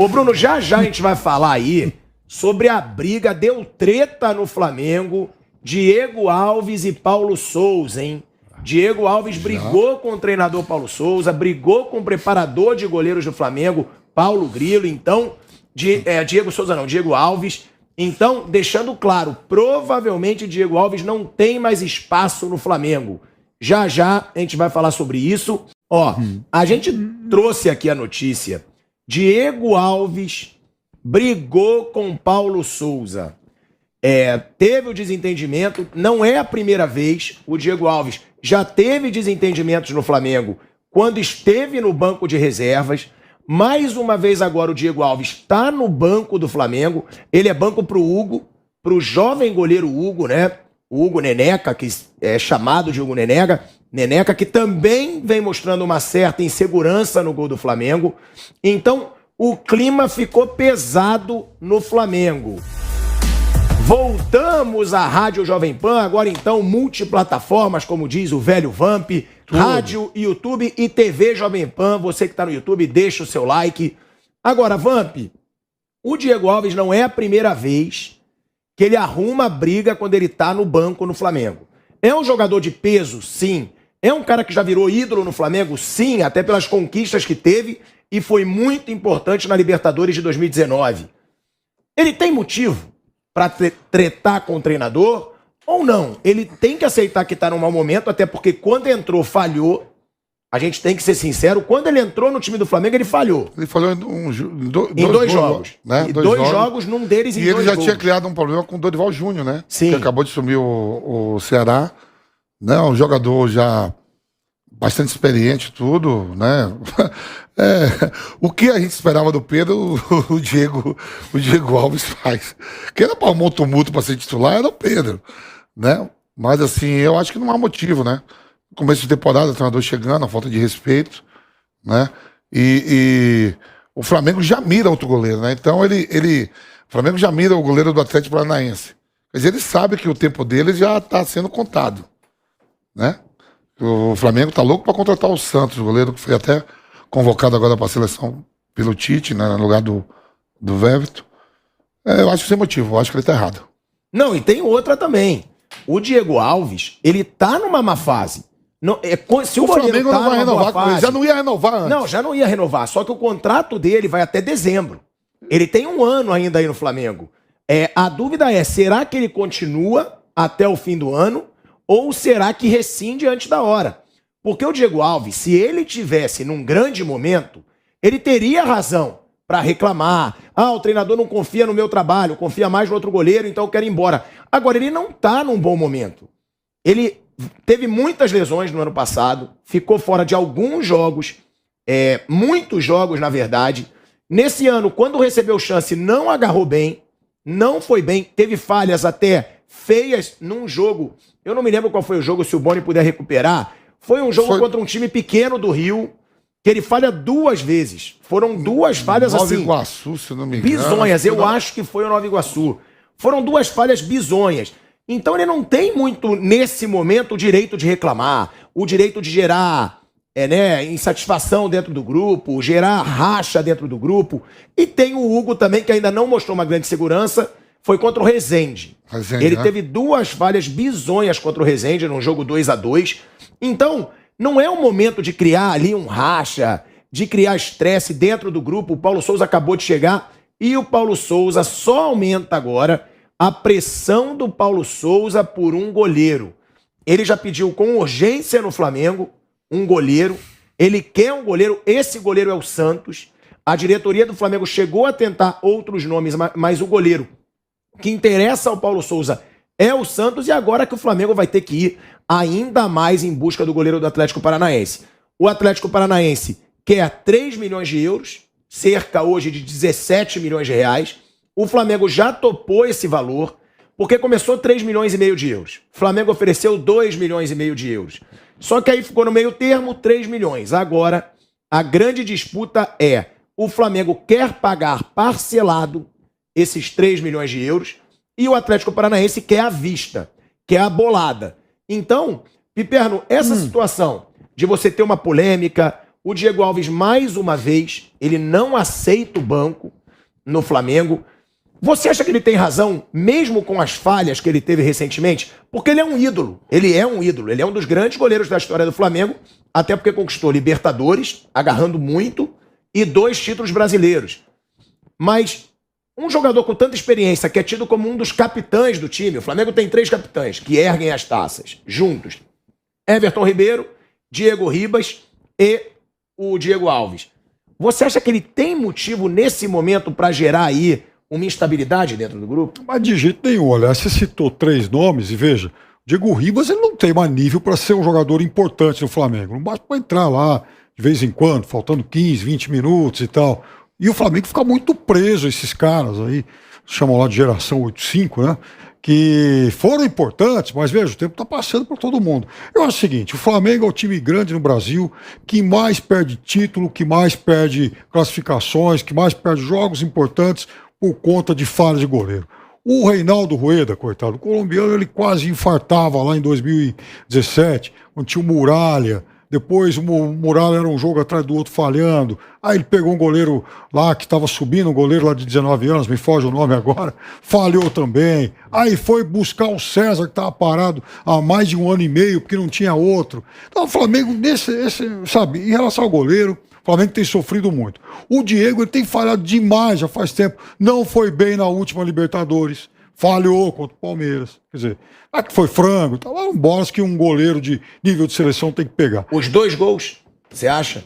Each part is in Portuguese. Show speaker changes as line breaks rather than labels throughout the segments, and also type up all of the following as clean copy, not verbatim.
Ô, Bruno, já já a gente vai falar aí sobre a briga, deu treta no Flamengo, Diego Alves e Paulo Souza, hein? Diego Alves brigou com o treinador Paulo Souza, brigou com o preparador de goleiros do Flamengo, Paulo Grilo. Então, Diego Souza não, Diego Alves. Então, deixando claro, provavelmente Diego Alves não tem mais espaço no Flamengo. Já já a gente vai falar sobre isso. Ó, a gente trouxe aqui a notícia. Diego Alves brigou com Paulo Souza. Teve o desentendimento, não é a primeira vez. O Diego Alves já teve desentendimentos no Flamengo quando esteve no banco de reservas. Mais uma vez agora o Diego Alves está no banco do Flamengo. Ele é banco pro Hugo, pro jovem goleiro Hugo, né? O Hugo Neneca, que é chamado de Hugo Neneca, que também vem mostrando uma certa insegurança no gol do Flamengo. Então, o clima ficou pesado no Flamengo. Voltamos à Rádio Jovem Pan, agora então multiplataformas, como diz o velho Vamp, tudo. Rádio, YouTube e TV Jovem Pan. Você que está no YouTube, deixa o seu like. Agora, Vamp, o Diego Alves não é a primeira vez que ele arruma briga quando ele está no banco no Flamengo. É um jogador de peso? Sim. É um cara que já virou ídolo no Flamengo? Sim, até pelas conquistas que teve e foi muito importante na Libertadores de 2019. Ele tem motivo para tretar com o treinador ou não? Ele tem que aceitar que está num mau momento, até porque quando entrou, falhou. A gente tem que ser sincero, quando ele entrou no time do Flamengo, ele falhou.
Ele falhou em
dois jogos.
Né?
E dois jogos, num deles em 2 gols.
E ele já tinha criado um problema com o Dorival Júnior, né?
Sim.
Que acabou de assumir o Ceará. Né? Um jogador já bastante experiente, tudo, né? O que a gente esperava do Pedro, o Diego Alves faz. Quem era para arrumar um tumulto para ser titular era o Pedro, né? Mas assim, eu acho que não há motivo, né? Começo de temporada, o treinador chegando, a falta de respeito, né? E o Flamengo já mira outro goleiro, né? Então o Flamengo já mira o goleiro do Atlético Paranaense. Mas ele sabe que o tempo dele já está sendo contado, né? O Flamengo tá louco para contratar o Santos, o goleiro que foi até convocado agora para a seleção pelo Tite, né, no lugar do Everton. Eu acho sem motivo, eu acho que ele tá errado.
Não, e tem outra também. O Diego Alves, ele tá numa má fase. Não, se o
Flamengo
tá
não vai renovar com ele, já não ia renovar antes.
Não, já não ia renovar, só que o contrato dele vai até dezembro. Ele tem 1 ano ainda aí no Flamengo. A dúvida é, será que ele continua até o fim do ano? Ou será que rescinde antes da hora? Porque o Diego Alves, se ele tivesse num grande momento, ele teria razão para reclamar. O treinador não confia no meu trabalho, confia mais no outro goleiro, então eu quero ir embora. Agora, ele não tá num bom momento. Ele teve muitas lesões no ano passado, ficou fora de alguns jogos, muitos jogos, na verdade. Nesse ano, quando recebeu chance, não agarrou bem, não foi bem, teve falhas até feias num jogo. Eu não me lembro qual foi o jogo, se o Boni puder recuperar. Foi um jogo contra um time pequeno do Rio, que ele falha 2 vezes. Foram 2 falhas
Nova
assim.
Iguaçu, se não me engano.
Bizonhas, eu acho que foi o Nova Iguaçu. Foram 2 falhas bizonhas. Então ele não tem muito, nesse momento, o direito de reclamar, o direito de gerar insatisfação dentro do grupo, gerar racha dentro do grupo. E tem o Hugo também, que ainda não mostrou uma grande segurança. Foi contra o Rezende. Ele teve 2 falhas bizonhas contra o Rezende num jogo 2-2. Então, não é o momento de criar ali um racha, de criar estresse dentro do grupo. O Paulo Souza acabou de chegar e o Paulo Souza só aumenta agora a pressão do Paulo Souza por um goleiro. Ele já pediu com urgência no Flamengo um goleiro. Ele quer um goleiro. Esse goleiro é o Santos. A diretoria do Flamengo chegou a tentar outros nomes, mas o goleiro que interessa ao Paulo Souza é o Santos, e agora que o Flamengo vai ter que ir ainda mais em busca do goleiro do Atlético Paranaense. O Atlético Paranaense quer 3 milhões de euros, cerca hoje de 17 milhões de reais. O Flamengo já topou esse valor, porque começou 3 milhões e meio de euros. O Flamengo ofereceu 2 milhões e meio de euros. Só que aí ficou no meio termo 3 milhões. Agora, a grande disputa é, o Flamengo quer pagar parcelado esses 3 milhões de euros, e o Atlético Paranaense quer à vista, quer a bolada. Então, Piperno, essa situação de você ter uma polêmica, O Diego Alves, mais uma vez, ele não aceita o banco no Flamengo. Você acha que ele tem razão, mesmo com as falhas que ele teve recentemente? Porque ele é um ídolo. Ele é um ídolo. Ele é um dos grandes goleiros da história do Flamengo, até porque conquistou Libertadores, agarrando muito, e 2 títulos brasileiros. Mas um jogador com tanta experiência, que é tido como um dos capitães do time, o Flamengo tem 3 capitães que erguem as taças, juntos. Everton Ribeiro, Diego Ribas e o Diego Alves. Você acha que ele tem motivo nesse momento para gerar aí uma instabilidade dentro do grupo?
Mas de jeito nenhum. Olha, você citou 3 nomes e veja, Diego Ribas ele não tem mais nível para ser um jogador importante no Flamengo. Não basta para entrar lá de vez em quando, faltando 15, 20 minutos e tal. E o Flamengo fica muito preso a esses caras aí, chamam lá de geração 85, né? Que foram importantes, mas veja, o tempo está passando por todo mundo. Eu acho o seguinte, o Flamengo é o time grande no Brasil, que mais perde título, que mais perde classificações, que mais perde jogos importantes por conta de falhas de goleiro. O Reinaldo Rueda, coitado, o colombiano, ele quase infartava lá em 2017, quando tinha o Muralha. Depois o Muralha era um jogo atrás do outro falhando. Aí ele pegou um goleiro lá que estava subindo, um goleiro lá de 19 anos, me foge o nome agora, falhou também. Aí foi buscar o César, que estava parado há mais de 1 ano e meio, porque não tinha outro. Então o Flamengo, sabe, em relação ao goleiro, o Flamengo tem sofrido muito. O Diego ele tem falhado demais já faz tempo. Não foi bem na última Libertadores. Falhou contra o Palmeiras. Quer dizer, que foi frango. Eram bolas que um goleiro de nível de seleção tem que pegar.
Os 2 gols, você acha?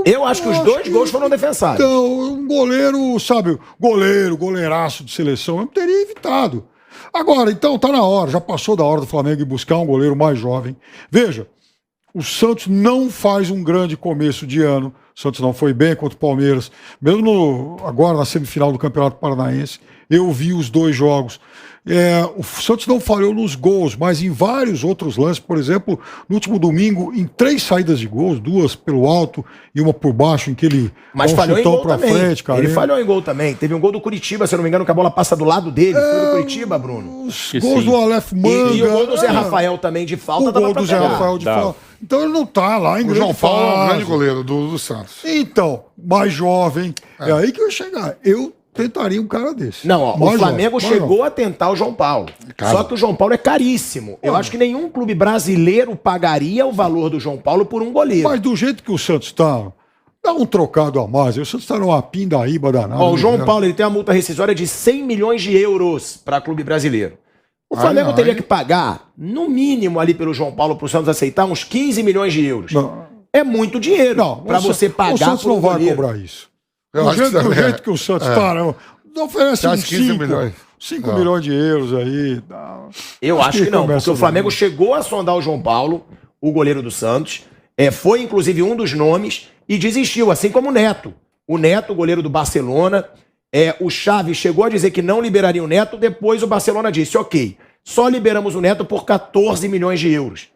Eu acho que os 2 gols foram defensáveis.
Então, um goleiro, sabe, goleiraço de seleção, eu teria evitado. Agora, então, tá na hora, já passou da hora do Flamengo ir buscar um goleiro mais jovem. Veja, o Santos não faz um grande começo de ano. O Santos não foi bem contra o Palmeiras. Mesmo agora na semifinal do Campeonato Paranaense, eu vi os 2 jogos. O Santos não falhou nos gols, mas em vários outros lances. Por exemplo, no último domingo, em 3 saídas de gols, 2 pelo alto e uma por baixo, em que ele
mas falhou em gol também.
Frente,
ele falhou em gol também. Teve um gol do Curitiba, se eu não me engano, que a bola passa do lado dele. Foi do Curitiba, Bruno.
Os gols do Aleph Manga.
E o gol do Zé Rafael também de falta.
O gol do Zé Rafael de falta. Então ele não tá lá em grande
João Paulo é um
fase.
grande goleiro do Santos.
Então, mais jovem. É aí que eu ia chegar. Eu tentaria um cara desse.
Não, ó, o Flamengo chegou a tentar o João Paulo. Só que o João Paulo é caríssimo. Eu acho que nenhum clube brasileiro pagaria o valor do João Paulo por um goleiro.
Mas do jeito que o Santos tá, dá um trocado a mais. O Santos tá numa pindaíba danada.
Ó, o João Paulo ele tem uma multa rescisória de 100 milhões de euros para clube brasileiro. O Flamengo teria que pagar, no mínimo ali pelo João Paulo, para o Santos aceitar, uns 15 milhões de euros.
Não.
É muito dinheiro para você pagar.
O Santos não vai cobrar isso. Do jeito que o Santos tá, não oferece uns 5 milhões de euros aí.
Eu acho que não, porque o Flamengo chegou a sondar o João Paulo, o goleiro do Santos, foi inclusive um dos nomes, e desistiu, assim como o Neto. O Neto, goleiro do Barcelona, o Xavi chegou a dizer que não liberaria o Neto, depois o Barcelona disse, ok, só liberamos o Neto por 14 milhões de euros.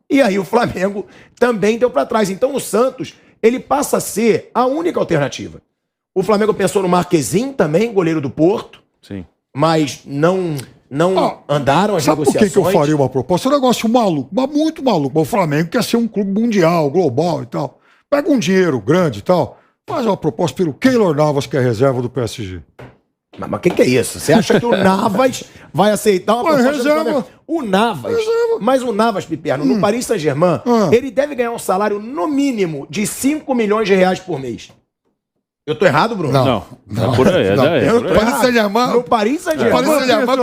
E aí o Flamengo também deu para trás. Então o Santos, ele passa a ser a única alternativa. O Flamengo pensou no Marquezin também, goleiro do Porto.
Sim.
Mas não andaram as negociações.
Por que eu faria uma proposta? Um negócio maluco, mas muito maluco. O Flamengo quer ser um clube mundial, global e tal. Pega um dinheiro grande e tal, faz uma proposta pelo Keylor Navas, que é reserva do PSG.
Mas o que é isso? Você acha que o Navas vai aceitar uma proposta do Flamengo? O Navas. Mas o Navas, Piperno, no Paris Saint-Germain, ele deve ganhar um salário no mínimo de 5 milhões de reais por mês. Eu tô errado, Bruno?
Não. É por aí,
Eu tô
Paris Saint-Germain.
No Paris Saint-Germain.
Paris Saint-Germain,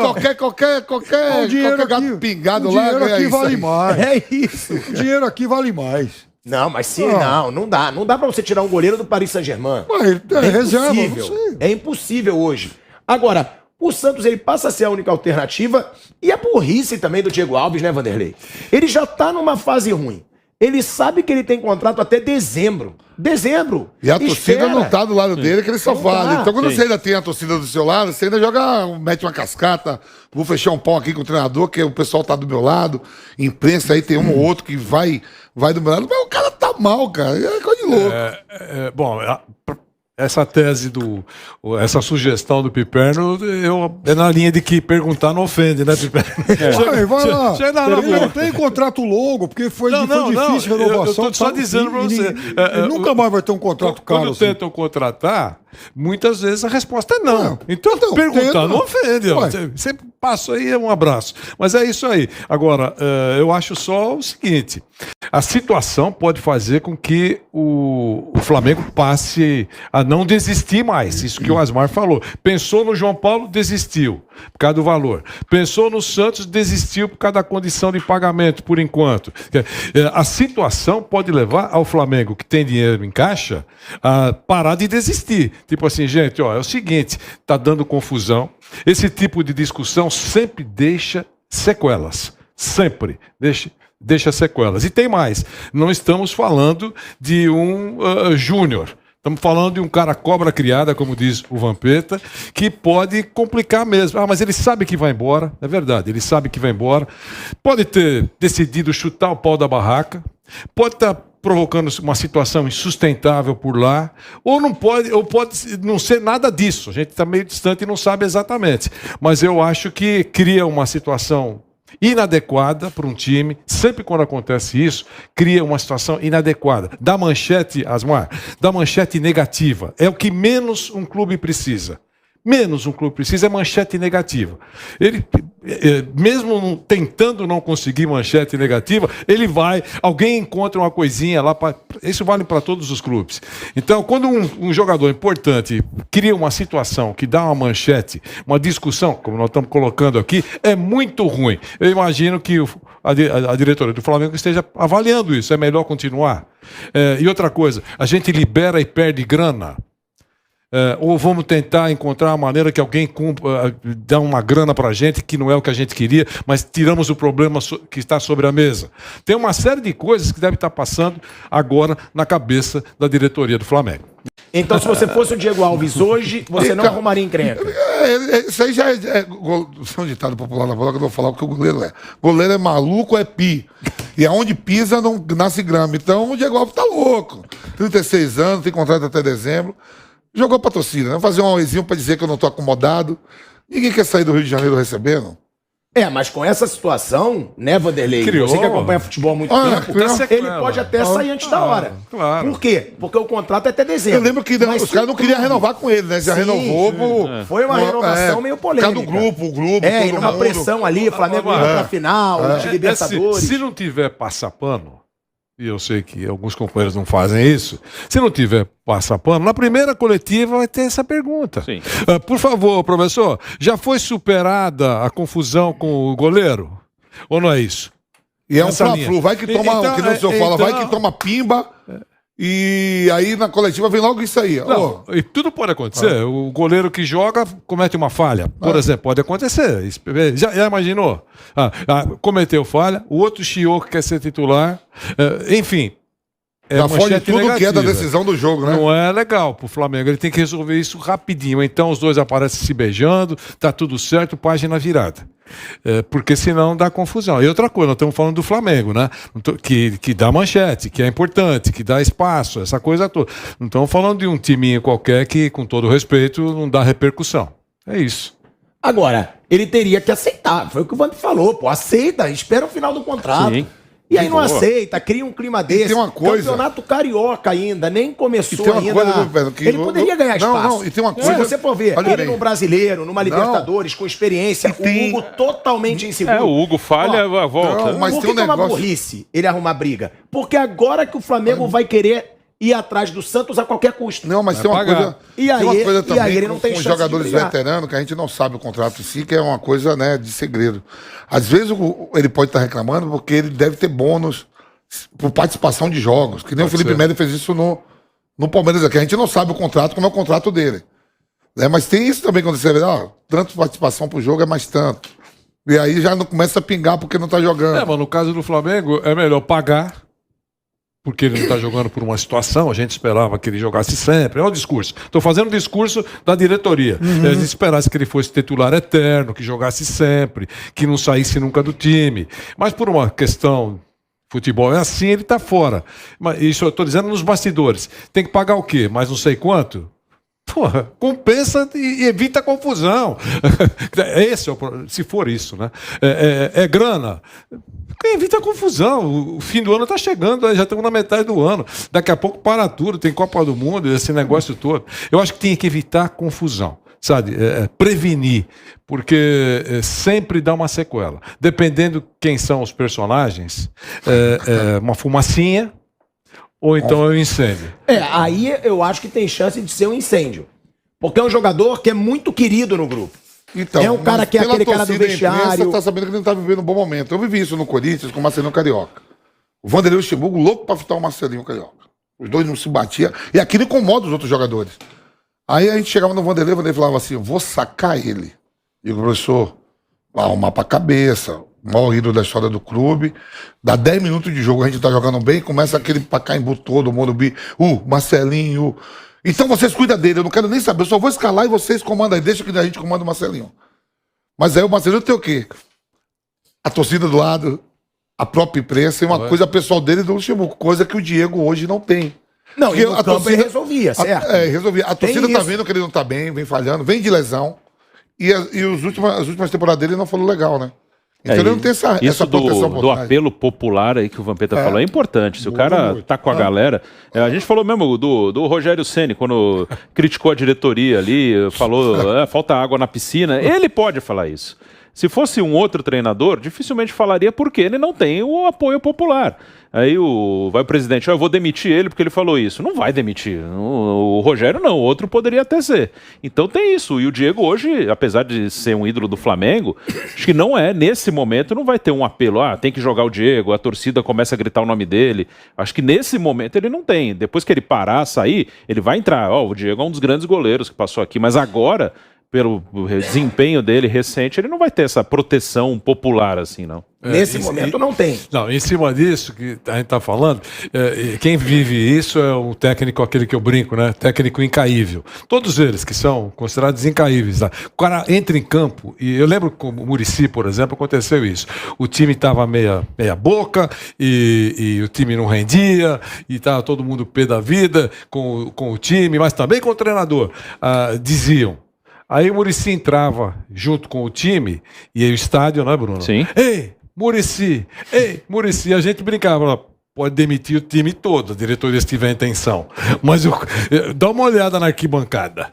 qualquer gato pingado lá.
O dinheiro aqui vale mais.
É isso.
O dinheiro aqui vale mais.
Não, mas se não dá. Não dá pra você tirar um goleiro do Paris Saint-Germain.
Reserva,
É impossível hoje. Agora, o Santos ele passa a ser a única alternativa e a burrice também do Diego Alves, né, Vanderlei? Ele já tá numa fase ruim. Ele sabe que ele tem contrato até dezembro. E
a torcida não tá do lado dele, que ele só fala. Então, quando você ainda tem a torcida do seu lado, você ainda mete uma cascata, vou fechar um pau aqui com o treinador, que o pessoal tá do meu lado, imprensa aí tem um ou outro que vai do meu lado, mas o cara tá mal, cara. É coisa de louco.
Bom,
essa tese essa sugestão do Piperno, é na linha de que perguntar não ofende, né, Piperno?
Vai lá. Ele não tem contrato longo, porque foi difícil a renovação.
Eu tô só dizendo pra você.
Ele nunca mais vai ter um contrato caro.
Quando
assim.
tentam contratar, muitas vezes a resposta é não. Então perguntar não ofende. Você passa aí, um abraço. Mas é isso aí. Agora, eu acho só o seguinte: a situação pode fazer com que o Flamengo passe a não desistir mais. Isso que o Asmar falou. Pensou no João Paulo, desistiu por causa do valor. Pensou no Santos, desistiu por causa da condição de pagamento, por enquanto. A situação pode levar ao Flamengo, que tem dinheiro em caixa, a parar de desistir. Tipo assim, gente, é o seguinte, tá dando confusão. Esse tipo de discussão sempre deixa sequelas. Sempre deixa sequelas. E tem mais. Não estamos falando de um júnior. Estamos falando de um cara cobra criada, como diz o Vampeta, que pode complicar mesmo. Mas ele sabe que vai embora. É verdade, ele sabe que vai embora. Pode ter decidido chutar o pau da barraca. Pode estar provocando uma situação insustentável por lá. Ou pode não ser nada disso. A gente está meio distante e não sabe exatamente. Mas eu acho que cria uma situação inadequada para um time. Sempre quando acontece isso, cria uma situação inadequada. Da manchete, Asmar, da manchete negativa. É o que menos um clube precisa. Menos um clube precisa é manchete negativa. Ele, mesmo tentando não conseguir manchete negativa, alguém encontra uma coisinha lá. Isso vale para todos os clubes. Então, quando um jogador importante cria uma situação que dá uma manchete, uma discussão, como nós estamos colocando aqui, é muito ruim. Eu imagino que a diretoria do Flamengo esteja avaliando isso. É melhor continuar. E outra coisa, a gente libera e perde grana. Ou vamos tentar encontrar uma maneira que alguém dá uma grana para a gente, que não é o que a gente queria, mas tiramos o problema que está sobre a mesa. Tem uma série de coisas que deve estar passando agora na cabeça da diretoria do Flamengo.
Então, se você fosse o Diego Alves hoje, você não arrumaria encrenca.
Isso aí já é um ditado popular na bola que eu vou falar o que o goleiro é. Goleiro é maluco, é pi. E aonde pisa não nasce grama. Então o Diego Alves tá louco. 36 anos, tem contrato até dezembro. Jogou pra torcida, né? Fazer um auezinho pra dizer que eu não tô acomodado. Ninguém quer sair do Rio de Janeiro recebendo.
Mas com essa situação, né, Vanderlei? Você que acompanha futebol há muito tempo, ele pode até sair antes da hora.
Claro.
Por quê? Porque o contrato é até dezembro.
Eu lembro que os caras não queriam renovar com ele, né? Já renovou.
Foi uma renovação meio polêmica.
Por causa do grupo.
E numa pressão ali, o Flamengo indo pra final, de Libertadores.
Se não tiver passapano, e eu sei que alguns companheiros não fazem isso, se não tiver passapano, na primeira coletiva vai ter essa pergunta.
Sim.
Por favor, professor, já foi superada a confusão com o goleiro? Ou não é isso?
E é um fla-flu, vai que toma, que não o senhor fala, vai que toma pimba. E aí na coletiva vem logo isso aí.
Não, e tudo pode acontecer. O goleiro que joga comete uma falha. Por exemplo, pode acontecer. Já imaginou? Cometeu falha, o outro chiou que quer ser titular. Enfim.
Já foi de tudo
negativa.
Que é da decisão do jogo, né?
Não é legal pro Flamengo. Ele tem que resolver isso rapidinho. Então os dois aparecem se beijando, tá tudo certo, página virada. Porque senão dá confusão. E outra coisa, nós estamos falando do Flamengo, né? Que dá manchete, que é importante, que dá espaço, essa coisa toda. Não estamos falando de um timinho qualquer que, com todo respeito, não dá repercussão. É isso.
Agora, ele teria que aceitar. Foi o que o Vamp falou. Aceita, espera o final do contrato. Sim. E aí não aceita, cria um clima desse.
Tem uma coisa...
Campeonato Carioca ainda, nem começou ainda.
Ele
poderia ganhar espaço.
E tem uma coisa...
Se você for ver, ele no Brasileiro, numa Libertadores, com experiência, o Hugo totalmente inseguro.
O Hugo falha, volta.
Mas por que é uma burrice ele arrumar briga? Porque agora que o Flamengo vai querer ir atrás do Santos a qualquer custo.
Não, mas tem uma coisa...
E aí ele não tem
com
chance
jogadores veteranos, que a gente não sabe o contrato em si, que é uma coisa, né, de segredo. Às vezes ele pode estar reclamando porque ele deve ter bônus por participação de jogos, que nem o Felipe Melo fez isso no Palmeiras aqui. A gente não sabe o contrato, como é o contrato dele. Mas tem isso também quando você vê, tanto participação pro jogo é mais tanto. E aí já não começa a pingar porque não tá jogando.
Mas no caso do Flamengo é melhor pagar, porque ele não está jogando por uma situação, a gente esperava que ele jogasse sempre. Olha o discurso. Estou fazendo o discurso da diretoria. A gente esperasse que ele fosse titular eterno, que jogasse sempre, que não saísse nunca do time. Mas por uma questão... Futebol é assim, ele está fora. Mas isso eu estou dizendo nos bastidores. Tem que pagar o quê? Mais não sei quanto? Porra, compensa e evita confusão. Esse é se for isso, né? É grana. Evita confusão. O fim do ano está chegando, já estamos na metade do ano. Daqui a pouco para tudo, tem Copa do Mundo, esse negócio todo. Eu acho que tem que evitar confusão, sabe? Prevenir, porque sempre dá uma sequela. Dependendo quem são os personagens, uma fumacinha. Ou então é um incêndio.
Aí eu acho que tem chance de ser um incêndio. Porque é um jogador que é muito querido no grupo.
Então,
é um cara que é aquele cara do vestiário.
Você tá sabendo que ele não tá vivendo um bom momento. Eu vivi isso no Corinthians com o Marcelinho Carioca. O Vanderlei Luxemburgo louco pra fitar o Marcelinho Carioca. Os dois não se batiam. E aquilo incomoda os outros jogadores. Aí a gente chegava no Vanderlei, o Vanderlei falava assim, eu vou sacar ele. E o professor, arrumar pra cabeça, o maior ídolo da história do clube. Dá 10 minutos de jogo, a gente tá jogando bem, começa aquele Pacaembu todo, o Morumbi, Marcelinho. Então vocês cuidam dele, eu não quero nem saber, eu só vou escalar e vocês comandam aí, deixa que a gente comanda o Marcelinho. Mas aí o Marcelinho tem o quê? A torcida do lado, a própria imprensa e uma coisa pessoal dele do Luxemburgo, coisa que o Diego hoje não tem.
Não, e no campo ele resolvia, certo?
Resolvia. A torcida tá vendo que ele não tá bem, vem falhando, vem de lesão. E as últimas temporadas dele não foram legal, né? Então ele não tem essa proteção
do apelo popular aí que o Vampeta falou é importante. Se o cara tá com a galera... a gente falou mesmo do Rogério Ceni, quando criticou a diretoria ali, falou falta água na piscina. Ele pode falar isso. Se fosse um outro treinador, dificilmente falaria porque ele não tem o apoio popular. Aí vai o presidente, eu vou demitir ele porque ele falou isso. Não vai demitir. O Rogério não, o outro poderia até ser. Então tem isso. E o Diego hoje, apesar de ser um ídolo do Flamengo, acho que nesse momento não vai ter um apelo, tem que jogar o Diego, a torcida começa a gritar o nome dele. Acho que nesse momento ele não tem. Depois que ele parar, sair, ele vai entrar. O Diego é um dos grandes goleiros que passou aqui, mas agora, pelo desempenho dele recente, ele não vai ter essa proteção popular assim, não.
Nesse momento não tem.
Não, em cima disso que a gente está falando, quem vive isso é o técnico, aquele que eu brinco, né? Técnico incaível. Todos eles que são considerados incaíveis. Tá? O cara entra em campo, e eu lembro com o Muricy, por exemplo, aconteceu isso. O time estava meia boca, e o time não rendia, e estava todo mundo pé da vida com o time, mas também com o treinador. Diziam. Aí o Muricy entrava junto com o time, e aí o estádio, né, Bruno?
Sim.
Ei, Muricy, a gente brincava, pode demitir o time todo, a diretoria se tiver intenção. Mas dá uma olhada na arquibancada.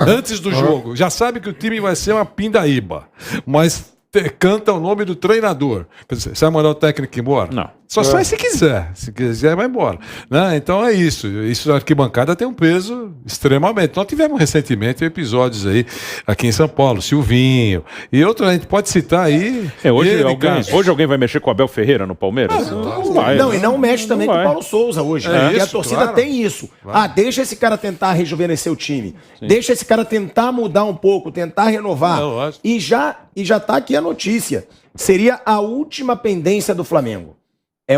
Antes do jogo, já sabe que o time vai ser uma pindaíba, mas canta o nome do treinador. Quer dizer, você vai mandar o técnico embora?
Não.
Só sai se quiser. Se quiser, vai embora. Né? Então é isso. Isso da arquibancada tem um peso extremamente. Nós tivemos recentemente episódios aí, aqui em São Paulo, Silvinho, e outros, a gente pode citar aí.
Hoje alguém vai mexer com o Abel Ferreira no Palmeiras?
Não vai. Não, e não mexe também com o Paulo Souza hoje. Porque a torcida tem isso. Deixa esse cara tentar rejuvenescer o time. Sim. Deixa esse cara tentar mudar um pouco, tentar renovar. E já tá aqui a notícia. Seria a última pendência do Flamengo.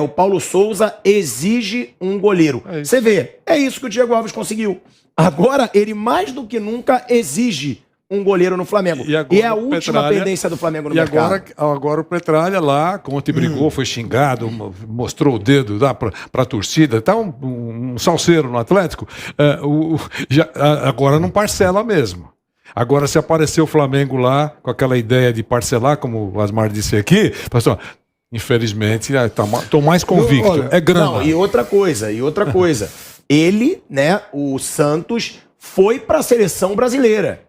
O Paulo Souza exige um goleiro. Você vê, é isso que o Diego Alves conseguiu. Agora, ele mais do que nunca exige um goleiro no Flamengo. E é a última pendência do Flamengo no mercado.
Agora o Petralha lá, ontem brigou, foi xingado, mostrou o dedo para a torcida, tá um salseiro no Atlético. Agora não parcela mesmo. Agora, se aparecer o Flamengo lá com aquela ideia de parcelar, como o Asmar disse aqui, pastor, infelizmente, estou mais convicto.
Olha,
é grana.
Não, e outra coisa. Ele, né, o Santos, foi para a seleção brasileira.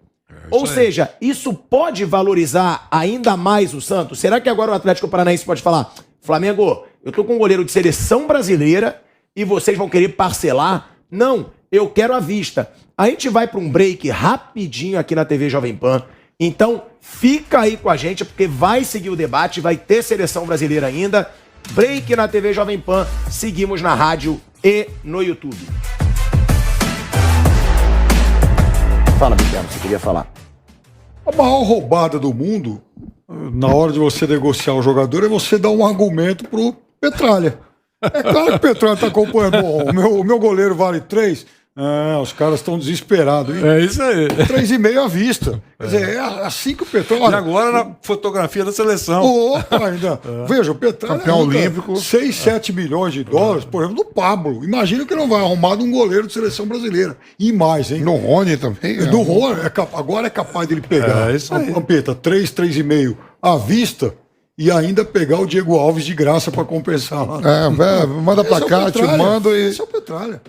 Ou seja, isso pode valorizar ainda mais o Santos? Será que agora o Atlético Paranaense pode falar, Flamengo, eu tô com um goleiro de seleção brasileira e vocês vão querer parcelar? Não, eu quero à vista. A gente vai para um break rapidinho aqui na TV Jovem Pan. Então, fica aí com a gente, porque vai seguir o debate, vai ter seleção brasileira ainda. Break na TV Jovem Pan, seguimos na rádio e no YouTube. Fala, Michel, você queria falar.
A maior roubada do mundo, na hora de você negociar o jogador, é você dar um argumento pro Petralha. É claro que o Petralha tá acompanhando. O meu goleiro vale 3, Os caras estão desesperados. Hein?
É isso aí.
3,5 à vista. Quer dizer, é assim que o Petralha...
E agora na fotografia da seleção.
Opa, ainda. Veja, o Petralha...
Campeão olímpico.
6, 7 milhões de dólares, por exemplo, do Pablo. Imagina que não vai arrumar de um goleiro de seleção brasileira. E mais, hein?
No Rony também.
Do Rony, agora é capaz dele pegar
isso aí.
a Vampeta 3, 3,5 à vista e ainda pegar o Diego Alves de graça para compensar lá.
Manda pra cá, te mando e...
Esse é o Petralha.